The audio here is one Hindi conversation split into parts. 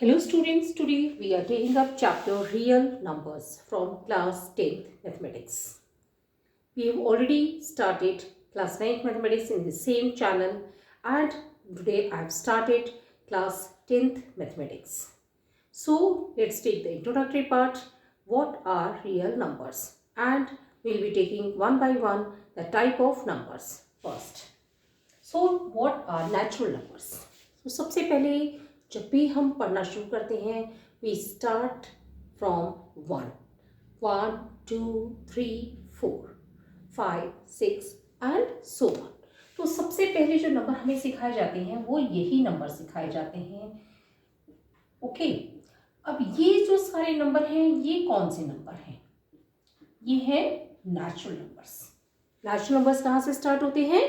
Hello students, today we are taking up chapter real numbers from class 10th mathematics. We have already started class 9th mathematics in the same channel and today I have started class 10th mathematics. So let's take the introductory part. What are real numbers? And we'll be taking one by one the type of numbers first. So what are natural numbers? So सबसे पहले जब भी हम पढ़ना शुरू करते हैं we start from 1, 2, 3, 4, 5, 6 and so on. तो सबसे पहले जो नंबर हमें सिखाए जाते हैं वो यही नंबर सिखाए जाते हैं. ओके, अब ये जो सारे नंबर हैं ये कौन से नंबर हैं? ये हैं नेचुरल नंबर्स. नेचुरल नंबर्स कहाँ से स्टार्ट होते हैं?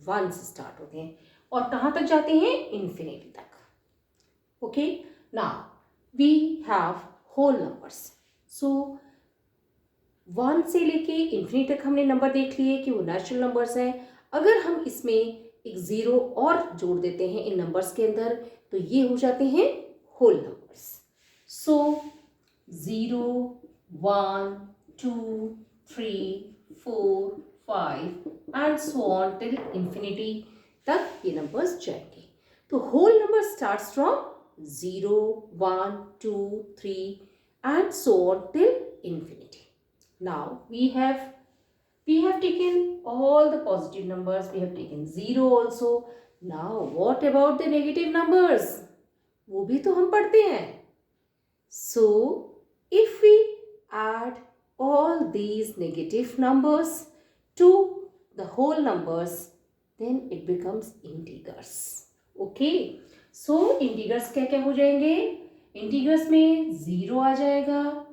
1 से स्टार्ट होते हैं और कहाँ तक जाते हैं? इन्फिनिटी तक. Okay, now we have whole numbers. So 1 से लेके इन्फिनिटी तक हमने नंबर देख लिए कि वो नेचुरल नंबर्स हैं. अगर हम इसमें एक ज़ीरो और जोड़ देते हैं इन नंबर्स के अंदर तो ये हो जाते हैं whole numbers. So 0, 1, 2, 3, 4, 5 and so on till infinity तक ये नंबर्स जाएंगे. तो whole number starts from 0, 1, 2, 3 and so on till infinity. Now we have taken all the positive numbers. We have taken 0 also. Now what about the negative numbers? वो भी तो हम पढ़ते हैं. So if we add all these negative numbers to the whole numbers, then it becomes integers. Okay. So integers क्या क्या हो जाएंगे? इंटीगर्स में 0 आ जाएगा.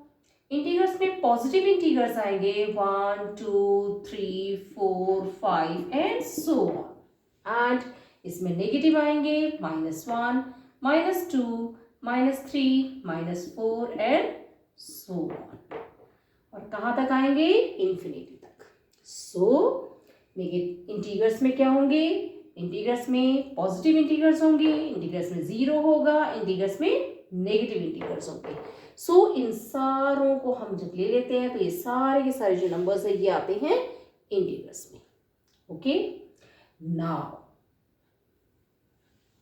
इंटीगर्स में पॉजिटिव इंटीगर्स आएंगे 1, 2, 3, 4, 5 एंड सो ऑन. एंड इसमें नेगेटिव आएंगे -1, -2, -3, -4 एंड सो ऑन. और कहाँ तक आएंगे? इन्फिनिटी तक. सो इंटीगर्स में क्या होंगे? इंटीगर्स में पॉजिटिव इंटीगर्स होंगे, इंटीगर्स में 0 होगा, इंटीगर्स में नेगेटिव इंटीगर्स होंगे. सो इन सारों को हम जब ले लेते हैं तो ये सारे के सारे जो नंबर्स है ये आते हैं इंटीगर्स में. ओके, नाउ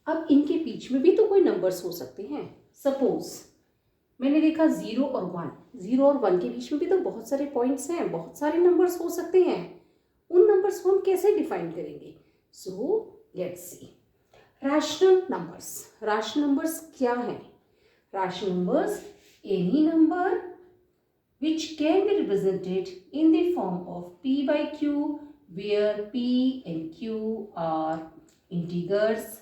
अब इनके बीच में भी तो कोई नंबर्स हो सकते हैं. सपोज मैंने देखा 0 और 1 के बीच में भी तो बहुत सारे पॉइंट्स हैं, बहुत सारे नंबर्स हो सकते हैं. उन नंबर्स को हम कैसे डिफाइन करेंगे? So let's see. Rational numbers. Rational numbers क्या हैं? Rational numbers any number which can be represented in the form of p by q, where p and q are integers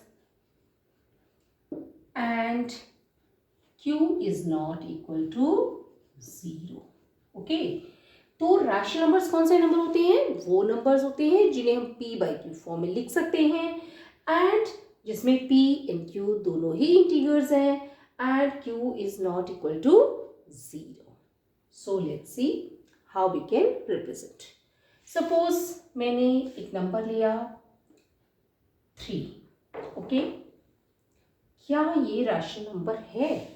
and q is not equal to 0. Okay. तो रैशनल नंबर्स कौन से नंबर होते हैं? वो नंबर्स होते हैं जिन्हें हम p बाई क्यू फॉर्म में लिख सकते हैं एंड जिसमें p एंड q दोनों ही इंटीगर्स हैं and q is not equal to 0. So let's see how we can represent. Suppose मैंने एक नंबर लिया 3. ओके, क्या ये रैशनल नंबर है?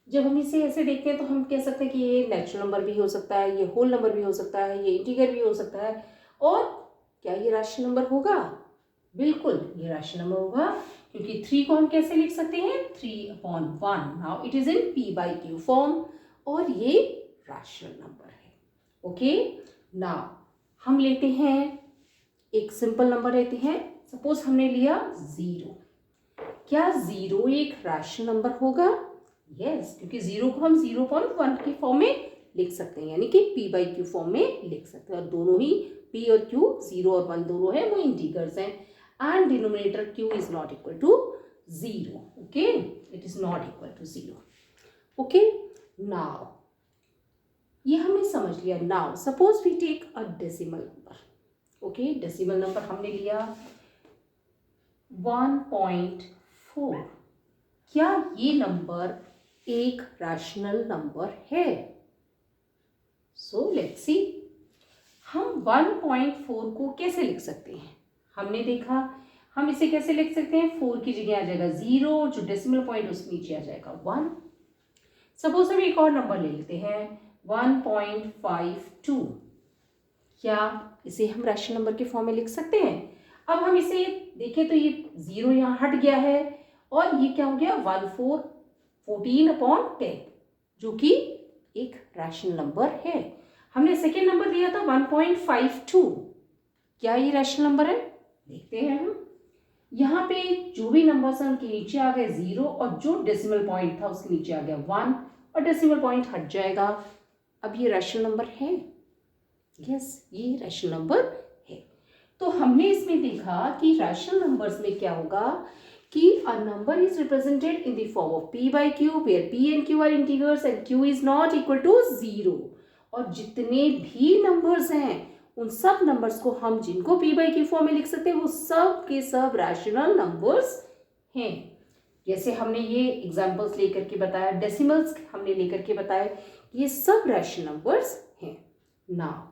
जब हम इसे ऐसे देखते हैं तो हम कह सकते हैं कि ये नेचुरल नंबर भी हो सकता है, ये होल नंबर भी हो सकता है, ये इंटीगर भी हो सकता है. और क्या ये रैशनल नंबर होगा? बिल्कुल ये रैशनल नंबर होगा क्योंकि 3 को हम कैसे लिख सकते हैं? 3/1. Now it is in p by Q form और ये रैशनल नंबर है. ओके, नाउ हम लेते हैं एक सिंपल नंबर लेते हैं. सपोज हमने लिया 0. क्या 0 एक रैशनल नंबर होगा? यस, क्योंकि 0 को हम 0.1 की फॉर्म में लिख सकते हैं, यानी कि p बाई क्यू फॉर्म में लिख सकते हैं. और दोनों ही p और q 0 और 1 दोनों हैं वो इंटीगर्स हैं and denominator q is not equal to 0. Okay, it is not equal to 0. Okay, now ये हमने समझ लिया. Now suppose we take a decimal number. Okay, decimal number हमने लिया 1.4. क्या ये नंबर एक रैशनल नंबर है? सो लेट्स सी. हम 1.4 को कैसे लिख सकते हैं? हमने देखा हम इसे कैसे लिख सकते हैं, 4 की जगह आ जाएगा 0, जो डेसिमल पॉइंट उसके नीचे आ जाएगा 1। सपोज हम एक और नंबर ले लेते हैं 1.52। क्या इसे हम रैशनल नंबर के फॉर्म में लिख सकते हैं? अब हम इसे देखें तो ये 0 यहाँ हट गया है और ये क्या हो गया 14/10, जो कि एक रैशनल नंबर है। हमने सेकेंड नंबर दिया था 1.52। क्या ये रैशनल नंबर है? देखते हैं हम। यहाँ पे जो भी नंबर्स हैं उनके नीचे आ गए 0 और जो डेसिमल पॉइंट था उसके नीचे आ गया 1 और डेसिमल पॉइंट हट जाएगा। अब ये रैशनल नंबर है। यस, ये रैशनल नंबर है। तो हमने इसमें देखा कि रैशनल नंबर्स में क्या होगा कि a number is represented in the form of p by q where p and q are integers and q is not equal to 0। और जितने भी नंबर्स हैं उन सब नंबर्स को हम जिनको p by q फॉर्म में लिख सकते हैं वो सब के सब रैशनल नंबर्स हैं। जैसे हमने ये एग्जांपल्स लेकर के बताया, डेसिमल्स हमने लेकर के बताया, ये सब रैशनल नंबर्स हैं। Now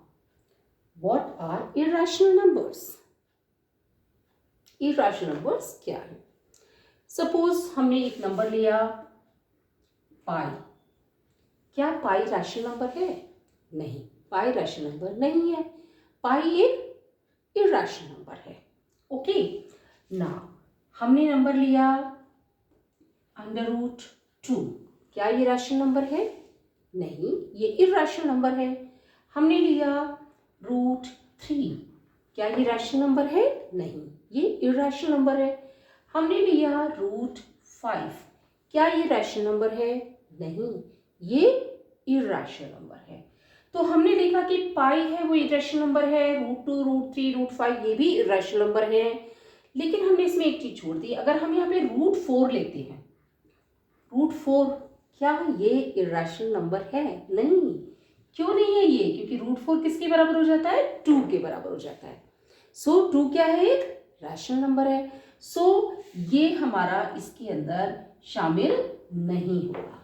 what are irrational numbers? Irrational numbers क्या है? सपोज हमने एक नंबर लिया पाई। क्या पाई रैशनल नंबर है? नहीं, पाई रैशनल नंबर नहीं है। पाई एक इरैशनल नंबर है। ओके, नाउ हमने नंबर लिया √2। क्या ये रैशनल नंबर है? नहीं, ये इरैशनल नंबर है। हमने लिया √3। क्या ये रैशनल नंबर है? नहीं, ये इरैशनल नंबर है। हमने लिया √5। क्या ये रैशनल नंबर है? नहीं, ये इरैशनल नंबर है। तो हमने देखा कि पाई है वो इरैशनल नंबर है, √2, √3, √5 ये भी इरैशनल नंबर है। लेकिन हमने इसमें एक चीज छोड़ दी। अगर हम यहाँ पे √4 लेते हैं, √4 क्या ये इरैशनल नंबर है? नहीं। क्यों नहीं है ये? क्योंकि √4 किसके बराबर हो जाता है? 2 के बराबर हो जाता है। सो 2 क्या है? एक रैशनल नंबर है। सो ये हमारा इसके अंदर शामिल नहीं होगा।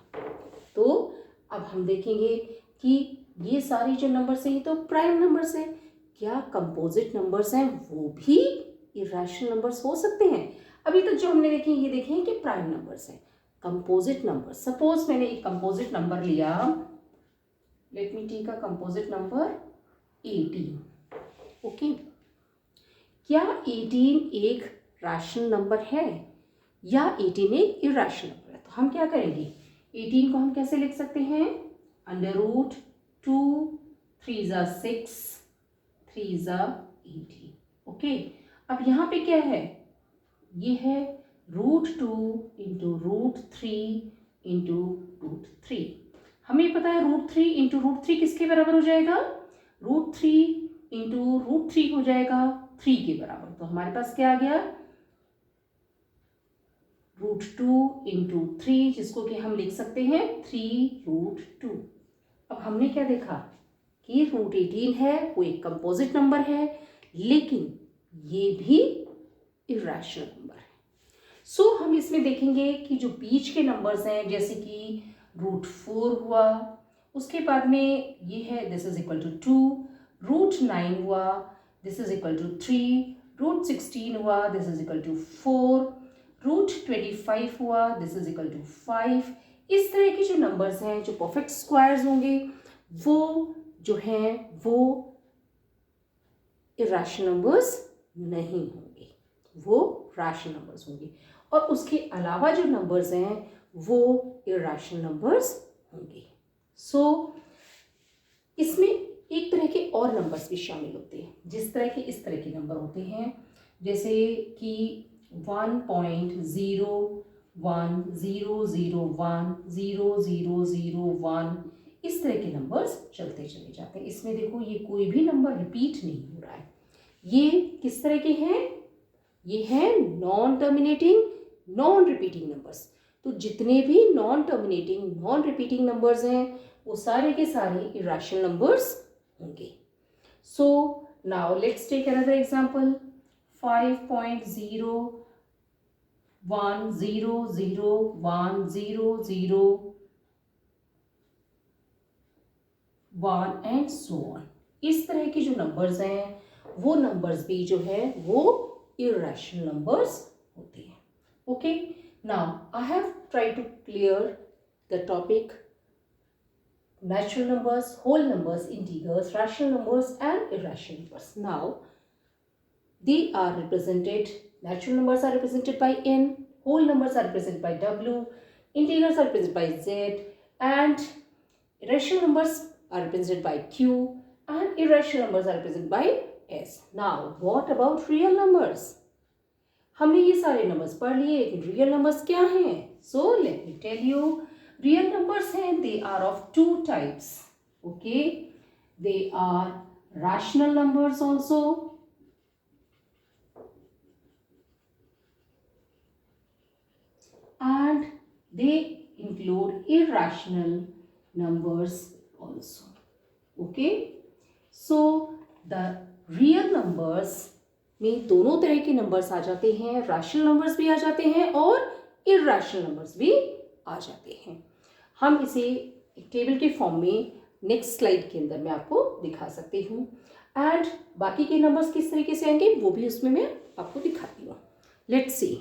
तो अब हम देखेंगे कि ये सारी जो नंबर्स हैं ये तो प्राइम नंबर्स हैं। क्या कंपोजिट नंबर्स हैं वो भी इरैशनल नंबर्स हो सकते हैं? अभी तक जो हमने देखे ये देखे हैं कि प्राइम नंबर्स हैं। कंपोजिट नंबर, सपोज मैंने एक कंपोजिट नंबर लिया, let me take a composite number 18। Okay, क्या 18 एक रैशनल नंबर है या 18 एक इरैशनल नंबर है? तो हम क्या करेंगे, 18 को हम कैसे लिख सकते हैं? √2, 3 × 6, 3 × 18। ओके, अब यहाँ पे क्या है? ये है √2 × √3 × √3। हमें पता है √3 × √3 किसके बराबर हो जाएगा? √3 × √3 हो जाएगा 3 के बराबर। तो हमारे पास क्या आ गया? √2 × 3, जिसको कि हम लिख सकते हैं 3√2। अब हमने क्या देखा कि √18 है वो एक कंपोजिट नंबर है, लेकिन ये भी इरैशनल नंबर है। सो हम इसमें देखेंगे कि जो बीच के नंबर्स हैं, जैसे कि √4 हुआ, उसके बाद में ये है दिस इज इक्वल टू 2, √9 हुआ, दिस इज इक्वल टू 3, √16 हुआ, दिस इज इक्वल टू 4, √25 हुआ, दिस इज इक्वल टू 5। इस तरह के जो नंबर्स हैं जो परफेक्ट स्क्वायर्स होंगे वो जो हैं वो इरैशनल नंबर्स नहीं होंगे, वो रैशनल नंबर्स होंगे। और उसके अलावा जो नंबर्स हैं वो इरैशनल नंबर्स होंगे। सो इसमें एक तरह के और नंबर्स भी शामिल होते हैं, जिस तरह के इस तरह के नंबर होते हैं, जैसे कि 1.010010001 इस तरह के नंबर्स चलते चले जाते हैं। इसमें देखो ये कोई भी नंबर रिपीट नहीं हो रहा है। ये किस तरह के हैं? ये हैं non terminating non repeating numbers. तो जितने भी non terminating non repeating numbers हैं वो सारे के सारे इरैशनल नंबर्स होंगे। So now let's take another example, 5.010010001 and so on. इस तरह के जो नंबर्स हैं वो नंबर्स भी जो है वो irrational numbers होते हैं. Okay, now I have tried to clear the topic natural numbers, whole numbers, integers, rational numbers and irrational numbers. Now they are represented, natural numbers are represented by n, whole numbers are represented by w, integers are represented by z, and rational numbers are represented by q, and irrational numbers are represented by s. Now what about real numbers? हमने ये सारे नंबर्स पढ़ लिए, लेकिन रियल नंबर्स क्या हैं? So let me tell you. Real numbers हैं, they are of two types. Okay, they are rational numbers also and they include irrational numbers also. Okay, so the real numbers में दोनों तरह के नंबर्स आ जाते हैं, रैशनल नंबर्स भी आ जाते हैं और इरैशनल नंबर्स भी आ जाते हैं. हम इसे एक टेबल के फॉर्म में नेक्स्ट स्लाइड के अंदर मैं आपको दिखा सकती हूँ, एंड बाकी के नंबर्स किस तरीके से आएंगे वो भी उसमें मैं आपको दिखाती हूँ. Let's see.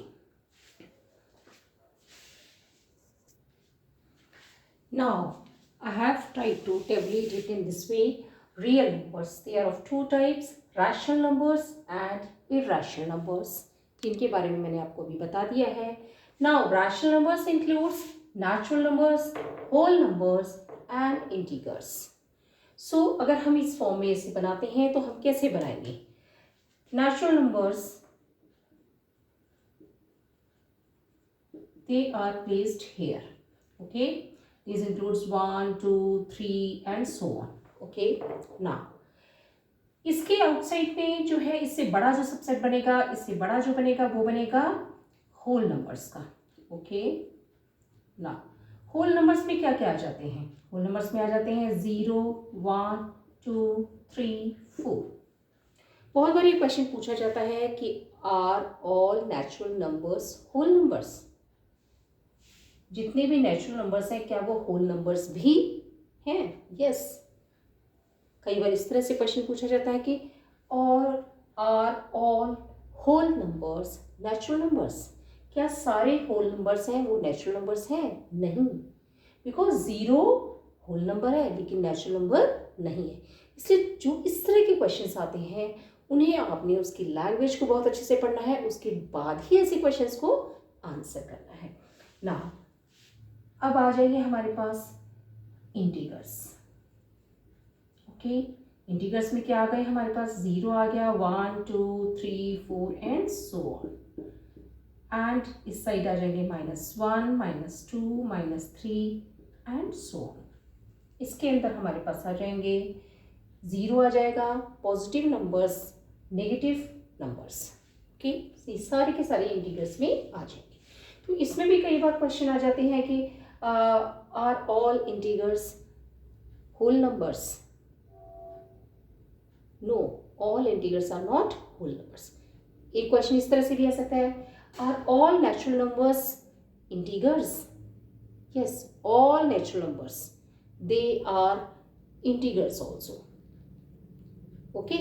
Now I have tried to tabulate it in this way. Real numbers, they are of two types, rational numbers and irrational numbers. इनके बारे में मैंने आपको भी बता दिया है. Now rational numbers includes natural numbers, whole numbers and integers. So अगर हम इस फॉर्म में इसे बनाते हैं तो हम कैसे बनाएंगे? Natural numbers, they are placed here. Okay, this includes 1, 2, 3 and so on. Okay, now इसके आउटसाइड में जो है, इससे बड़ा जो सबसेट बनेगा, इससे बड़ा जो बनेगा वो बनेगा होल नंबर्स का. ओके, ना होल नंबर्स में क्या क्या आ जाते हैं? होल नंबर्स में आ जाते हैं 0, 1, 2, 3, 4. बहुत बार ये क्वेश्चन पूछा जाता है कि are all natural numbers whole numbers? जितने भी नेचुरल नंबर्स हैं क्या वो होल नंबर्स भी हैं? यस. कई बार इस तरह से क्वेश्चन पूछा जाता है कि और are all whole numbers natural numbers? क्या सारे होल नंबर्स हैं वो नेचुरल नंबर्स हैं? नहीं, बिकॉज 0 होल नंबर है लेकिन नेचुरल नंबर नहीं है. इसलिए जो इस तरह के क्वेश्चंस आते हैं उन्हें आपने उसकी लैंग्वेज को बहुत अच्छे से पढ़ना है, उसके बाद ही ऐसे क्वेश्चंस को आंसर करना है. ना अब आ जाइए हमारे पास इंटीगर्स. ओके, इंटीगर्स में क्या आ गए हमारे पास? 0 आ गया, 1, 2, 3, 4 एंड सो ऑन. एंड इस साइड आ जाएंगे -1, -2, -3 एंड सो ऑन. इसके अंदर हमारे पास आ जाएंगे 0 आ जाएगा, positive numbers, negative numbers. Okay, ये सारे के सारे इंटीगर्स में आ जाएंगे. तो इसमें भी कई बार क्वेश्चन आ जाते हैं कि are all integers whole numbers? No, all integers are not whole numbers. एक क्वेश्चन इस तरह से भी आ सकता है, are all natural numbers integers? Yes, all natural numbers they are integers also. Okay,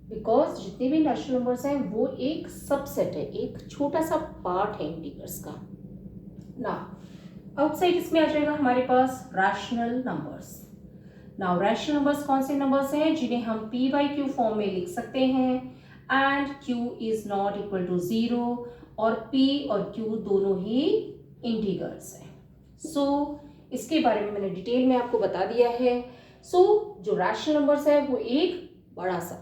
because जितने भी नेचुरल नंबर्स हैं वो एक सबसेट है, एक छोटा सा पार्ट है इंटीगर्स का. ना आउटसाइड इसमें आ जाएगा हमारे पास rational numbers. Now rational numbers कौन से नंबर्स हैं जिन्हें हम p by q फॉर्म में लिख सकते हैं, and q is not equal to 0 और p और q दोनों ही इंटीगर्स हैं. सो इसके बारे में मैंने डिटेल में आपको बता दिया है. सो जो रैशनल नंबर्स है वो एक बड़ा सा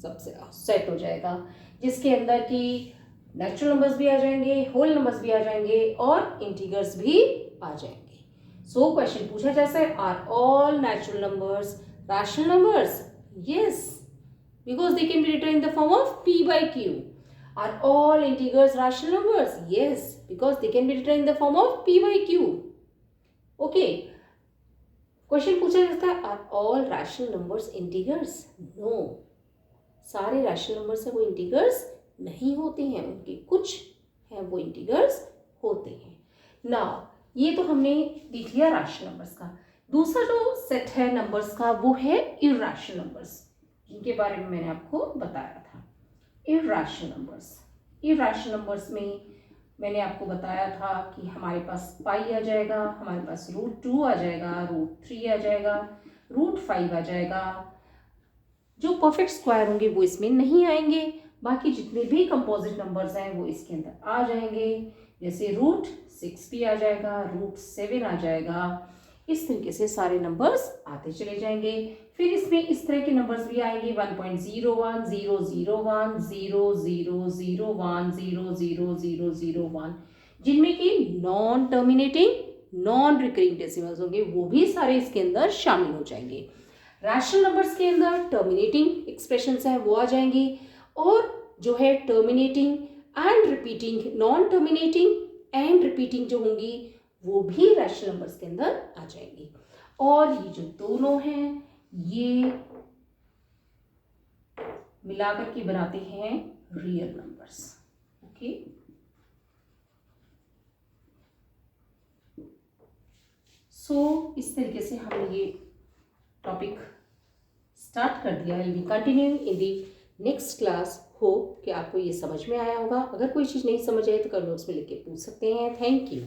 सबसे सेट हो जाएगा जिसके अंदर की नेचुरल नंबर्स भी आ जाएंगे, होल नंबर्स भी आ जाएंगे और इंटीगर्स भी आ जाएंगे. सो क्वेश्चन पूछा जैसे, are all natural numbers rational numbers? Yes, because they can be written in the form of p by q. Are all integers rational numbers? Yes, because they can be written in the form of p by q. Okay, question पूछा जाता है, are all rational numbers integers? No, सारे रैशनल नंबर्स हैं वो इंटीगर्स नहीं होते हैं, उनके कुछ हैं वो इंटीगर्स होते हैं. नाउ ये तो हमने देख लिया रैशनल नंबर्स का. दूसरा जो सेट है नंबर्स का वो है इरैशनल नंबर्स, जिनके बारे में मैंने आपको बताया था. Irrational numbers. इर्रेशनल नंबर्स में मैंने आपको बताया था कि हमारे पास पाई आ जाएगा, हमारे पास √2 आ जाएगा, √3 आ जाएगा, √5 आ जाएगा। जो परफेक्ट स्क्वायर होंगे वो इसमें नहीं आएंगे, बाकी जितने भी कंपोजिट नंबर्स हैं वो इसके अंदर आ जाएंगे। जैसे √6 भी आ जाएगा, √7 आ जाएगा। इस तरीके से सारे नंबर्स आते चले जाएंगे। फिर इसमें इस तरह के नंबर्स भी आएंगे 1.01, 001, 0001, 00001, जिनमें कि non terminating non recurring decimals होंगे, वो भी सारे इसके अंदर शामिल हो जाएंगे। रैशनल नंबर्स के अंदर टर्मिनेटिंग एक्सप्रेशंस हैं वो आ जाएंगी, और जो है terminating and repeating, non terminating and repeating जो होंगी वो भी रैशनल नंबर्स के अंदर आ जाएंगी। और ये जो दोनों हैं ये मिलाकर के बनाते हैं रियल नंबर्स। ओके, सो इस तरीके से हमने ये टॉपिक स्टार्ट कर दिया। Will be continue in the next class. Hope कि आपको ये समझ में आया होगा। अगर कोई चीज़ नहीं समझ आए तो कमेंट्स में लिख के पूछ सकते हैं। Thank you.